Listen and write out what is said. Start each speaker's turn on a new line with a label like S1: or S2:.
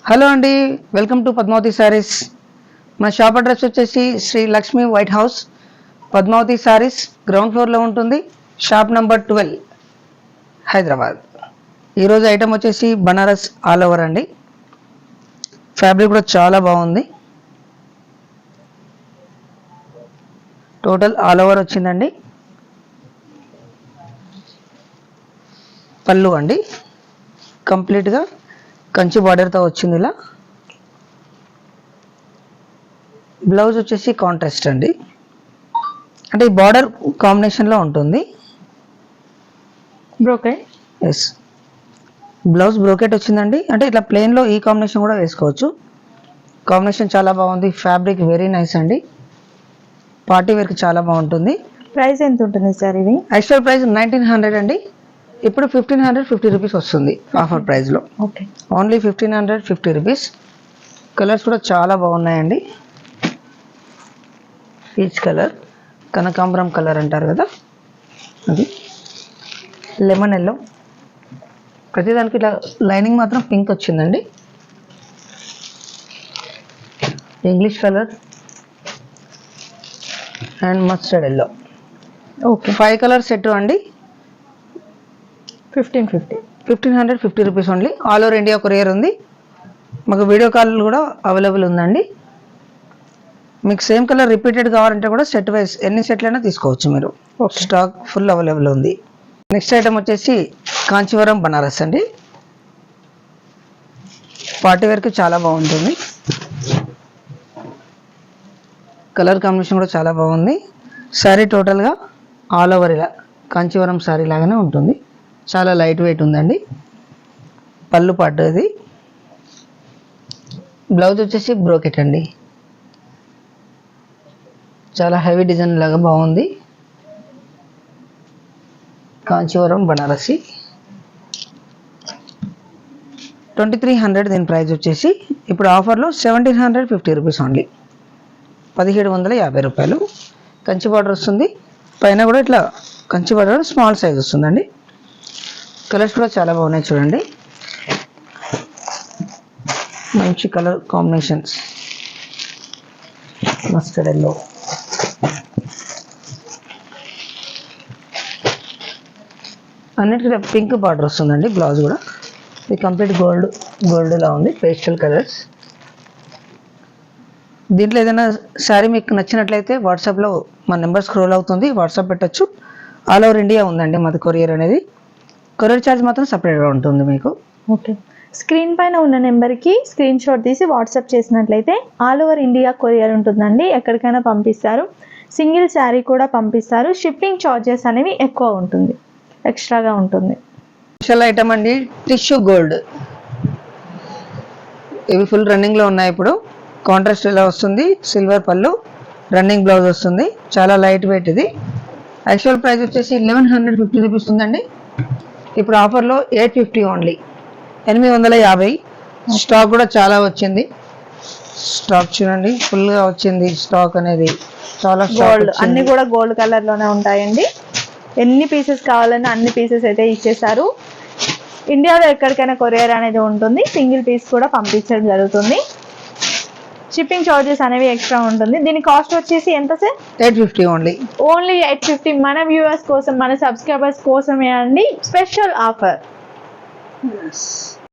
S1: Hello అండి, welcome to Padmavati saris. మన shop address వచ్చేసి Shri Lakshmi white house, Padmavathi saris ground ఫ్లోర్లో ఉంటుంది. Shop number 12, Hyderabad. ఈరోజు ఐటమ్ వచ్చేసి బనారస్ ఆల్ ఓవర్ అండి. ఫ్యాబ్రిక్ కూడా చాలా బాగుంది. టోటల్ ఆల్ ఓవర్ వచ్చిందండి. పళ్ళు అండి కంప్లీట్గా కంచి బార్డర్తో వచ్చింది. ఇలా బ్లౌజ్ వచ్చేసి కాంట్రాస్ట్ అండి, అంటే ఈ బార్డర్ కాంబినేషన్లో ఉంటుంది.
S2: బ్రోకెట్,
S1: ఎస్, బ్లౌజ్ బ్రోకెట్ వచ్చిందండి. అంటే ఇట్లా ప్లెయిన్లో ఈ కాంబినేషన్ కూడా వేసుకోవచ్చు. కాంబినేషన్ చాలా బాగుంది. ఫ్యాబ్రిక్ వెరీ నైస్ అండి. పార్టీ వేర్కి చాలా బాగుంటుంది.
S2: ప్రైస్ ఎంత ఉంటుంది సార్ ఇది?
S1: యాక్చువల్ ప్రైస్ 1900 అండి. ఇప్పుడు 1550 రూపీస్ వస్తుంది ఆఫర్ ప్రైస్లో.
S2: Okay,
S1: only 1550 rupees. కలర్స్ కూడా చాలా బాగున్నాయండి. పీచ్ కలర్, కనకాంబరం కలర్ అంటారు కదా అది, లెమన్ ఎల్లో. ప్రతిదానికి ఇట్లా లైనింగ్ మాత్రం పింక్ వచ్చిందండి. English colour and mustard yellow.
S2: Okay,
S1: 5 colour set అండి.
S2: 1550
S1: rupees only. All over India courier ఉంది. మాకు వీడియో కాల్ కూడా అవైలబుల్ ఉందండి. మీకు సేమ్ కలర్ రిపీటెడ్ కావాలంటే కూడా సెట్ వైజ్ ఎన్ని సెట్లైనా తీసుకోవచ్చు మీరు. స్టాక్ ఫుల్ అవైలబుల్ ఉంది. నెక్స్ట్ ఐటమ్ వచ్చేసి కాంచీవరం బనారస్ అండి. పార్టీ వేర్కి చాలా బాగుంటుంది. కలర్ కాంబినేషన్ కూడా చాలా బాగుంది. శారీ టోటల్గా ఆల్ ఓవర్ ఇలా కాంచీవరం శారీ లాగానే ఉంటుంది. చాలా లైట్ వెయిట్ ఉందండి. పళ్ళు పాటు ఇది. బ్లౌజ్ వచ్చేసి బ్రోకెట్ అండి. చాలా హెవీ డిజైన్ లాగా బాగుంది. కాంచీవరం బనారసి 2300 దీని ప్రైస్ వచ్చేసి. ఇప్పుడు ఆఫర్లో 1750 రూపీస్ ఓన్లీ, 1750 రూపాయలు. కంచి బార్డర్ వస్తుంది. పైన కూడా ఇట్లా కంచి బార్డర్ స్మాల్ సైజ్ వస్తుందండి. కలర్స్ కూడా చాలా బాగున్నాయి చూడండి. మంచి కలర్ కాంబినేషన్స్. మస్టర్డ్ ఎల్లో, అన్నిటికీ పింక్ బార్డర్ వస్తుందండి. బ్లౌజ్ కూడా ఇది కంప్లీట్ గోల్డ్లా ఉంది. Pastel colours. దీంట్లో ఏదైనా శారీ మీకు నచ్చినట్లయితే వాట్సాప్లో మా నెంబర్ స్క్రోల్ అవుతుంది, వాట్సాప్ పెట్టచ్చు. ఆల్ ఓవర్ ఇండియా ఉందండి మాది కొరియర్ అనేది. కొరియర్ ఛార్జ్ మాత్రం సపరేట్గా ఉంటుంది మీకు.
S2: ఓకే, స్క్రీన్ పైన ఉన్న నెంబర్కి స్క్రీన్ షాట్ తీసి వాట్సాప్ చేసినట్లయితే ఆల్ ఓవర్ ఇండియా కొరియర్ ఉంటుందండి. ఎక్కడికైనా పంపిస్తారు. సింగిల్ శారీ కూడా పంపిస్తారు. షిప్పింగ్ ఛార్జెస్ అనేవి ఎక్కువ ఉంటుంది, ఎక్స్ట్రాగా ఉంటుంది.
S1: స్పెషల్ ఐటమ్ అండి, టిష్యూ గోల్డ్. ఇవి ఫుల్ రన్నింగ్లో ఉన్నాయి ఇప్పుడు. కాంట్రాస్ట్ ఇలా వస్తుంది. సిల్వర్ పళ్ళు, రన్నింగ్ బ్లౌజ్ వస్తుంది. చాలా లైట్ వెయిట్ ఇది. యాక్చువల్ ప్రైస్ వచ్చేసి 1150 రూపీస్ ఉందండి. ఇప్పుడు ఆఫర్లో 850 ఓన్లీ, 850. స్టాక్ కూడా చాలా వచ్చింది. స్టాక్ చూడండి ఫుల్గా వచ్చింది. స్టాక్ అనేది చాలా
S2: గోల్డ్, అన్ని కూడా గోల్డ్ కలర్లోనే ఉంటాయండి. ఎన్ని పీసెస్ కావాలన్నా అన్ని పీసెస్ అయితే ఇచ్చేసారు. ఇండియాలో ఎక్కడికైనా కొరియర్ అనేది ఉంటుంది. సింగిల్ పీస్ కూడా పంపించడం జరుగుతుంది. షిప్పింగ్ చార్జెస్ అనేవి ఎక్స్ట్రా ఉంటుంది. దీని కాస్ట్ వచ్చేసి ఎంత సార్?
S1: 850 ఓన్లీ.
S2: ఓన్లీ 850. మన వ్యూవర్స్ కోసం, మన సబ్స్క్రైబర్స్ కోసమే అండి స్పెషల్ ఆఫర్.